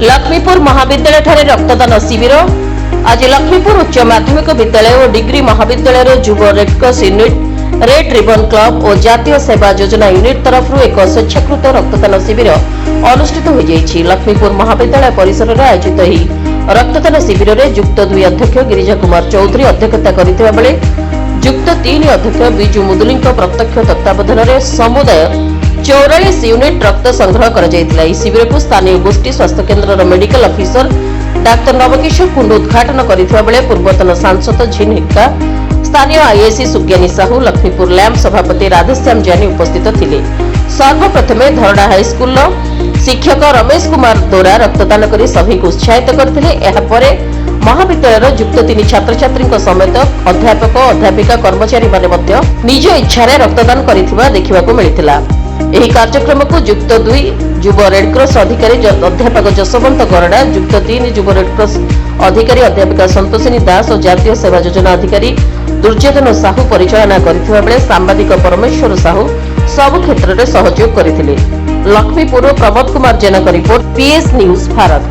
लक्ष्मीपुर महाविद्यालय ठारे रक्तदान शिविर। आज लक्ष्मीपुर उच्च माध्यमिक विद्यालय और डिग्री महाविद्यालय युव red cross unit, red ribbon club और जातीय सेवा योजना यूनिट तरफ एक स्वेच्छाकृत रक्तदान शिविर अनुष्ठित हो जाइछि। लक्ष्मीपुर महाविद्यालय परिसर में आयोजित ही रक्तदान शिविर में युक्त 2 अध्यक्ष गिरिजा कुमार चौधरी अध्यक्षता करथिबा बेले युक्त 3 अध्यक्ष बिजू मुदुली प्रत्यक्ष तत्वावधान में समुदाय 44 यूनिट रक्त संग्रह कर शिविर को स्थानीय गोष्ठी स्वास्थ्य केन्द्र मेडिकल अफिसर डाक्तर नवकिशोर कुंड उद्घाटन करथिबा बेले पूर्वतन सांसद झिन हिक्का, स्थानीय आईएसी सुज्ञानी साहू, लक्ष्मीपुर लैंप सभापति राधेश्याम जानी उपस्थित थिले। सर्वप्रथमे धरडा हाईस्कूल शिक्षक रमेश कुमार दोरा रक्तदान कर सभी को उत्साहित करते। महाविद्यालय युक्त 3 छात्र छात्री समेत अध्यापक अध्यापिका कर्मचारी माने निज इच्छा रक्तदान करिथिबा देखिबाकू मिलिथिला। ଏହି କାର୍ଯ୍ୟକ୍ରମକୁ ଯୁକ୍ତ 2 ଯୁବ ରେଡକ୍ରସ ଅଧିକାରୀ ଅଧ୍ୟାପକ ଯଶବନ୍ତ ଗରଡା, ଯୁକ୍ତ 3 ଯୁବ ରେଡକ୍ରସ ଅଧିକାରୀ ଅଧ୍ୟାପିକା ସନ୍ତୋଷିନୀ ଦାସ ଓ ଜାତୀୟ ସେବା ଯୋଜନା ଅଧିକାରୀ ଦୁର୍ଯ୍ୟୋଧନ ସାହୁ ପରିଚାଳନା କରିଥିବା ବେଳେ ସାମ୍ବାଦିକ ପରମେଶ୍ୱର ସାହୁ ସବୁ କ୍ଷେତ୍ରରେ ସହଯୋଗ କରିଥିଲେ। ଲକ୍ଷ୍ମୀପୁର ପ୍ରମୋଦ କୁମାର ଜେନାଙ୍କ ରିପୋର୍ଟ, PS ନ୍ୟୁଜ ଭାରତ।